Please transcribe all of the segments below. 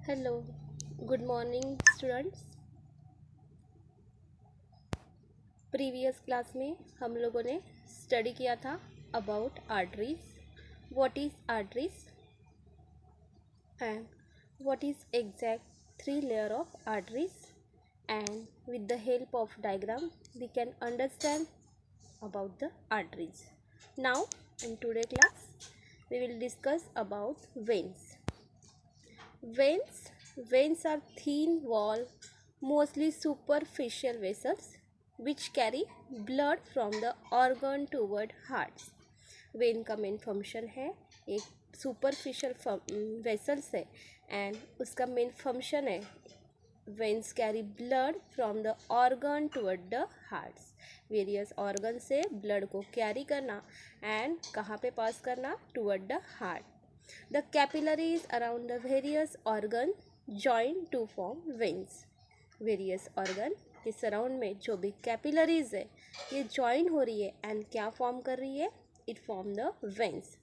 Hello, good morning students. Previous class में हम लोगों ने स्टडी किया था about arteries, what is arteries and what is exact three layer of arteries, and with the help of diagram we can understand about the arteries. Now in today class we will discuss about veins. Veins are thin wall, mostly superficial vessels which carry blood from the organ toward hearts. When का main function है, एक superficial vessels है and उसका main function है veins carry blood from the organ toward the hearts. Various organ से blood को carry करना and कहाँ पे पास करना, toward the heart. The capillaries around the various organ join to form veins. Various organ के surround में जो भी कैपिलरीज है ये ज्वाइन हो रही है एंड क्या फॉर्म कर रही है, it form the veins.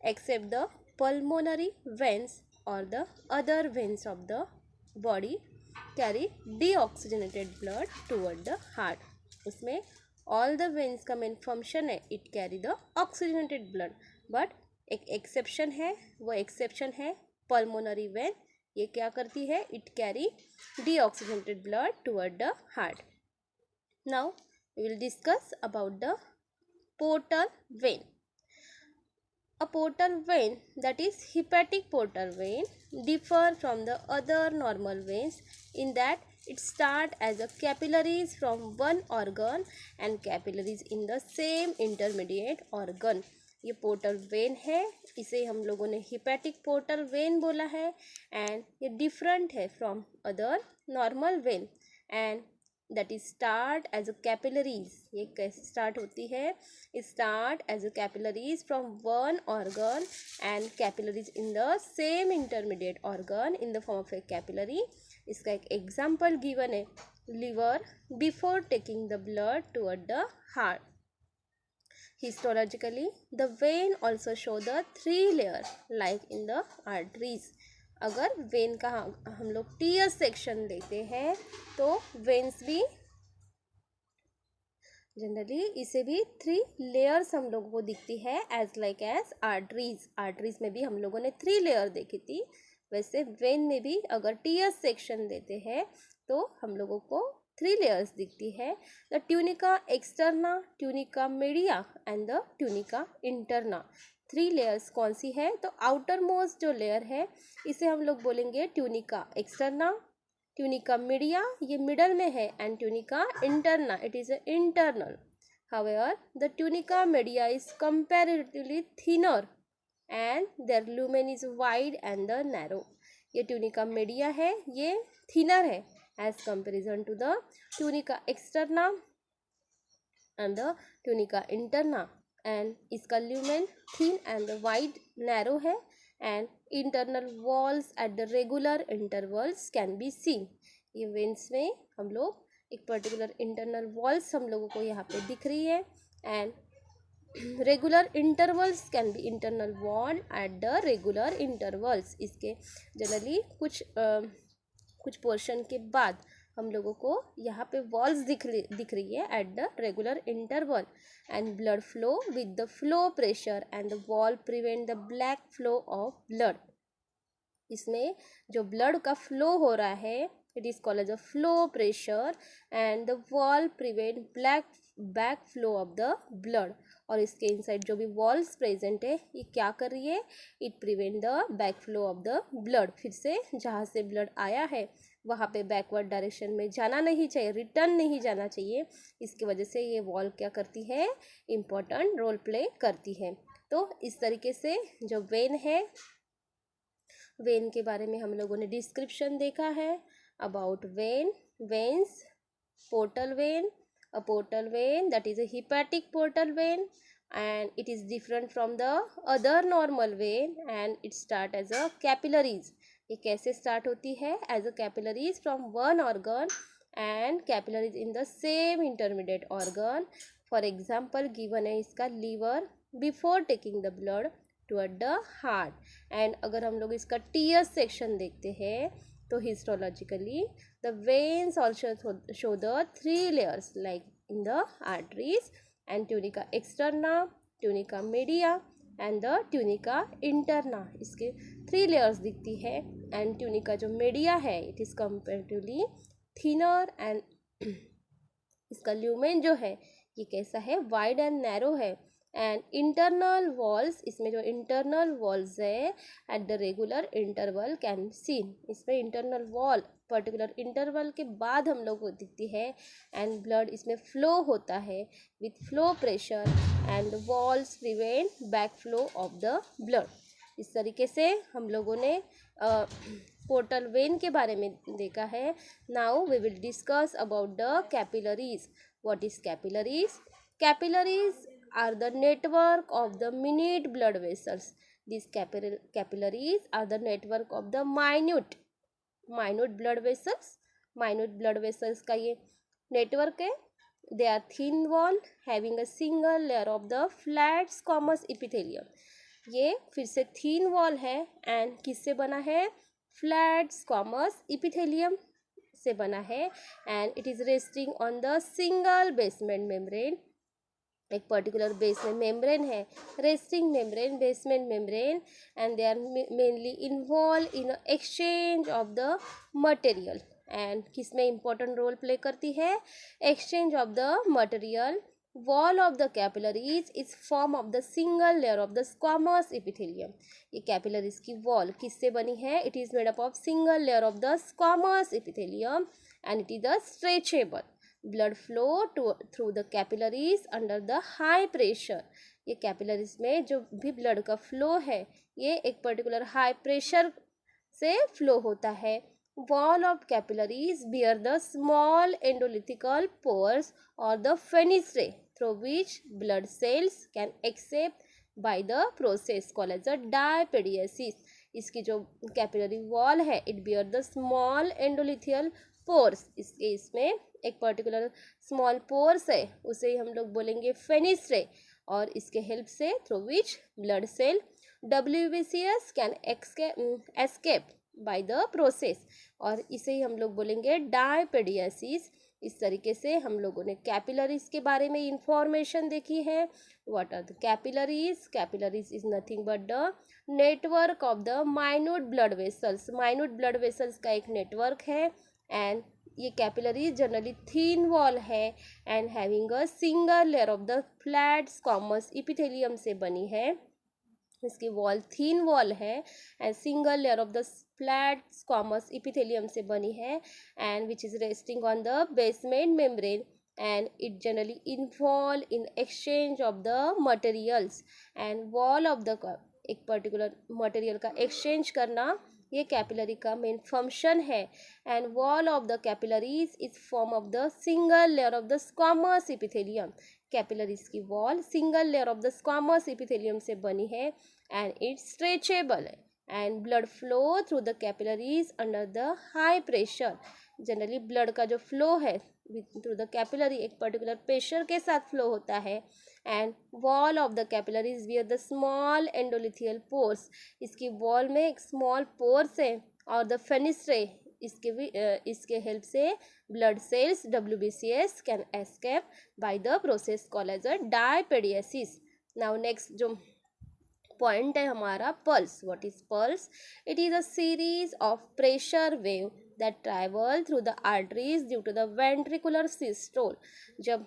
Except the pulmonary veins और the other veins of the body carry deoxygenated blood toward the heart. उसमें ऑल द वेन्स का मेन फंक्शन है it carry the oxygenated blood, but एक exception है, वो exception है pulmonary vein. ये क्या करती है, it carry deoxygenated blood toward the heart. Now we will discuss about the portal vein. A portal vein, that is hepatic portal vein, differ from the other normal veins in that it start as a capillaries from one organ and capillaries in the same intermediate organ. ये portal vein है, इसे हम लोगों ने hepatic portal vein बोला है and ये different है from other normal vein and that is start as a capillaries. ये कैसे स्टार्ट होती है, start as a capillaries from one organ and capillaries in the same intermediate organ in the form of a capillary. इसका एक example given है, liver before taking the blood toward the heart. Histologically, the vein also show the three layer like in the arteries. अगर when का हम लोग TS section देखते हैं तो वेन्स भी जनरली इसे भी थ्री लेयर्स हम लोगों को दिखती है as like as arteries. Arteries में भी हम लोगों ने थ्री लेयर देखी थी, वैसे वेन में भी अगर टीएस सेक्शन देते हैं तो हम लोगों को थ्री लेयर्स दिखती है. The tunica externa, tunica media and the tunica interna. Three layers कौन सी है, तो आउटर मोस्ट जो लेयर है इसे हम लोग बोलेंगे ट्यूनिका एक्सटर्ना. ट्यूनिका मीडिया ये मिडल में है and tunica interna it is internal. However the tunica media is comparatively thinner and their lumen is wide and the narrow. ये ट्यूनिका मीडिया है, ये थिनर है as comparison to the tunica externa and the tunica interna, and इसका lumen thin and the wide narrow है and internal walls at the regular intervals can be seen. ये veins में हम लोग एक particular internal walls हम लोगों को यहाँ पे दिख रही है and regular intervals can be internal wall at the regular intervals. इसके जनरली कुछ पोर्शन के बाद हम लोगों को यहाँ पे वॉल्स दिख रही है at the regular interval and blood flow with the flow pressure and the wall prevent the black flow of blood. इसमें जो ब्लड का फ्लो हो रहा है it is called as a flow pressure and the wall prevent black back flow of the blood. और इसके inside जो भी वॉल्स प्रेजेंट है ये क्या कर रही है, it prevent the back flow of the blood. फिर से जहाँ से ब्लड आया है वहाँ पे बैकवर्ड डायरेक्शन में जाना नहीं चाहिए, रिटर्न नहीं जाना चाहिए. इसकी वजह से ये वॉल क्या करती है, इम्पोर्टेंट रोल प्ले करती है. तो इस तरीके से जो वेन है, वेन के बारे में हम लोगों ने डिस्क्रिप्शन देखा है about when, veins, portal vein. A portal vein that is a hepatic portal vein and it is different from the other normal vein and it start as a capillaries. ये कैसे start होती है, as a capillaries from one organ and capillaries in the same intermediate organ. For example given है इसका liver before taking the blood toward the heart. And अगर हम लोग इसका टीयर सेक्शन देखते हैं तो histologically the veins also show the three layers like in the arteries and tunica externa, tunica media and the tunica interna. इसके three layers दिखती है। एंड ट्यूनिका जो मीडिया है it is comparatively thinner and इसका lumen जो है ये कैसा है, वाइड एंड नैरो है। एंड इंटरनल वॉल्स, इसमें जो इंटरनल वॉल्स है at the regular interval can seen, इसमें इंटरनल वॉल पर्टिकुलर इंटरवल के बाद हम लोग को दिखती है। एंड ब्लड इसमें फ्लो होता है with flow pressure and walls prevent back flow of the blood. इस तरीके से हम लोगों ने पोर्टल वेन के बारे में देखा है। Now we will discuss about the capillaries. What is capillaries? Capillaries are the network of the minute blood vessels. These capillaries are the network of the minute blood vessels. minute blood vessels का ये network है. They are thin wall having a single layer of the flat squamous epithelium. ये फिर से thin wall है and किससे बना है? flat squamous epithelium से बना है and it is resting on the single basement membrane. एक पर्टिकुलर बेस में मेम्ब्रेन है, resting membrane, basement membrane, and they are mainly involve in exchange of the material. And किस में इंपॉर्टेंट रोल प्ले करती है? Exchange of the material. Wall of the capillaries is form of the single layer of the squamous epithelium. ये capillaries की wall किससे बनी है? It is made up of single layer of the squamous epithelium and it is the stretchable. Blood flow through the capillaries under the high pressure. ये capillaries में जो भी blood का फ्लो है ये एक पर्टिकुलर हाई प्रेशर से flow होता है। Wall of capillaries bear the small endothelial pores और the fenestrae through which blood cells can एक्सेप्ट by the process called as a diapedesis. इसकी जो कैपिलरी वॉल है it bear the small endothelial pores. इसमें एक particular small pores है उसे ही हम लोग बोलेंगे फेनिस्ट्रे और इसके हेल्प से through which blood cell WBCS can escape by the process और इसे ही हम लोग बोलेंगे डायपेडियासिस। इस तरीके से हम लोगों ने कैपिलरीज के बारे में इंफॉर्मेशन देखी है। What are the capillaries? Capillaries is nothing but the network of the minute blood vessels. Minute blood vessels का एक नेटवर्क है एंड ये कैपिलरी जनरली थीन वॉल है and having a single layer of the flat squamous epithelium से बनी है। इसकी वॉल थीन वॉल है and single layer of the flat squamous epithelium से बनी है and which is resting on the basement membrane and it generally involve in exchange of the materials. And wall of the एक particular material का exchange करना ये capillary का main function है। And wall of the capillaries is form of the single layer of the squamous epithelium. Capillaries की wall single layer of the squamous epithelium से बनी है एंड इट स्ट्रेचेबल है and blood flow through the capillaries under the high pressure. Generally blood का जो flow है through the capillary एक particular pressure के साथ फ्लो होता है। And wall of the capillaries bear the small endothelial pores. इसकी वॉल में एक स्मॉल पोर्स है और द फेनिस्ट्रे इसके हेल्प से blood cells WBCS can escape by the process called as a diapedesis. Now next जो पॉइंट है हमारा pulse. What is pulse? It is a series of pressure wave that travel through the arteries due to the ventricular systole. जब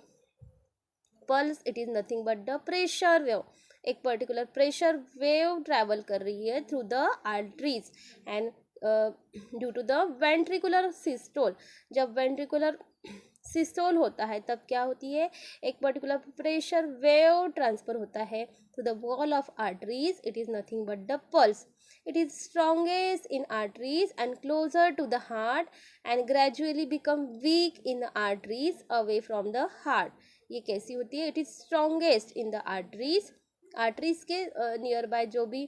pulse it is nothing but the pressure wave, एक particular pressure wave travel कर रही है through the arteries and due to the ventricular systole. जब ventricular systole होता है तब क्या होती है? एक पर्टिकुलर प्रेशर वेव ट्रांसफर होता है to the wall of arteries. It is nothing but the pulse. It is strongest in arteries and closer to the heart and gradually become weak in arteries away from the heart. ये कैसी होती है? It is strongest in the arteries. Arteries के nearby जो भी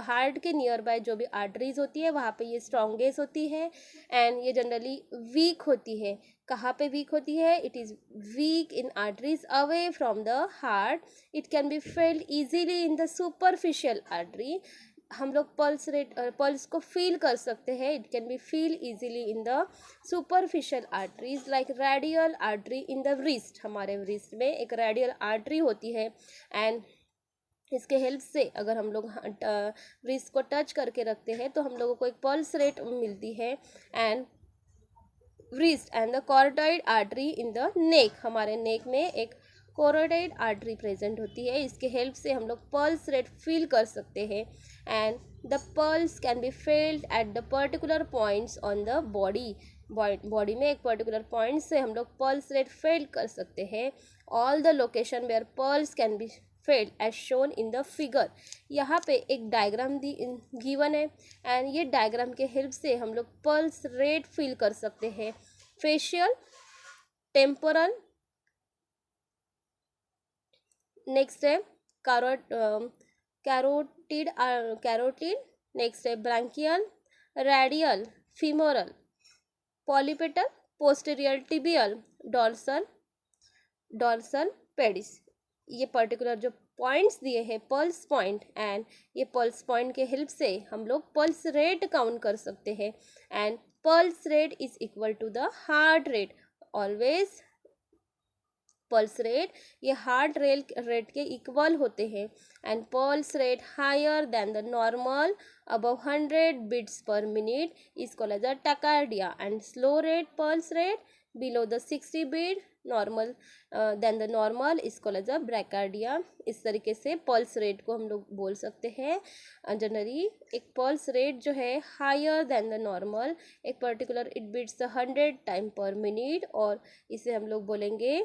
heart के nearby जो भी आर्टरीज होती है वहाँ पे ये स्ट्रॉन्गेस्ट होती है एंड ये जनरली वीक होती है। कहाँ पे वीक होती है? It is week in arteries away from the heart. It can be failed easily in the superficial artery. हम लोग पल्स को फील कर सकते हैं। It can be feel easily in the superficial arteries like radial artery in the wrist. हमारे wrist में एक radial artery होती है एंड इसके हेल्प से अगर हम लोग रिस्ट को टच करके रखते हैं तो हम लोगों को एक पल्स रेट मिलती है। And wrist and the carotid artery in the neck. हमारे नेक में एक कोरोटाइड आर्टरी प्रेजेंट होती है। इसके हेल्प से हम लोग पल्स रेट फील कर सकते हैं and the pulse can be failed at the particular points on the body में एक पर्टिकुलर पॉइंट से हम लोग पल्स रेट फेल्ड कर सकते हैं। All the location where pulse can be felt as shown in the figure. यहाँ पे एक डायग्राम गिवन है एंड ये डायग्राम के हेल्प से हम लोग पल्स रेट फील कर सकते हैं। फेशियल, टेम्पोरल, नेक्स्ट है कैरोटिड, नेक्स्ट है brachial, radial, femoral, popliteal, posterior tibial, dorsalis pedis. ये पर्टिकुलर जो पॉइंट्स दिए हैं पल्स पॉइंट एंड ये पल्स पॉइंट के हेल्प से हम लोग पल्स रेट काउंट कर सकते हैं and pulse rate is equal to the heart rate. Always pulse rate ये हार्ट रेट के इक्वल होते हैं and pulse rate higher than the normal above 100 beats per minute is called as a tachycardia and slow rate pulse rate below the 60 beat normal than the normal is called as a bradycardia. इस तरीके से pulse rate को हम लोग बोल सकते हैं। Generally एक पल्स रेट जो है हायर देन द नॉर्मल, एक particular it beats 100 time per minute और इसे हम लोग बोलेंगे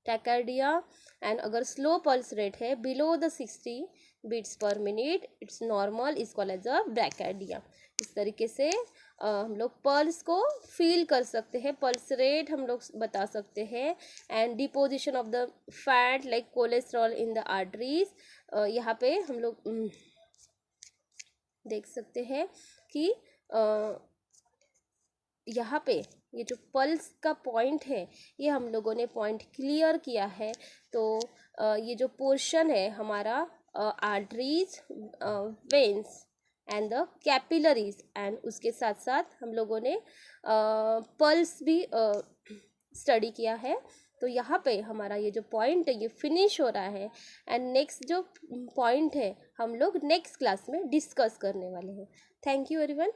टैकार्डिया। एंड अगर स्लो पल्स रेट है below the 60 beats per minute it's normal is called as a bradycardia. इस तरीके से हम लोग पल्स को फील कर सकते हैं, पल्स रेट हम लोग बता सकते हैं and deposition of the fat like cholesterol in the arteries. यहाँ पे हम लोग देख सकते हैं कि यहाँ पे ये जो पल्स का पॉइंट है ये हम लोगों ने पॉइंट क्लियर किया है। तो ये जो पोर्शन है हमारा arteries, veins and the capillaries and उसके साथ साथ हम लोगों ने पल्स भी स्टडी किया है। तो यहाँ पे हमारा ये जो पॉइंट है ये फिनिश हो रहा है एंड नेक्स्ट जो पॉइंट है हम लोग नेक्स्ट क्लास में डिस्कस करने वाले हैं। Thank you everyone.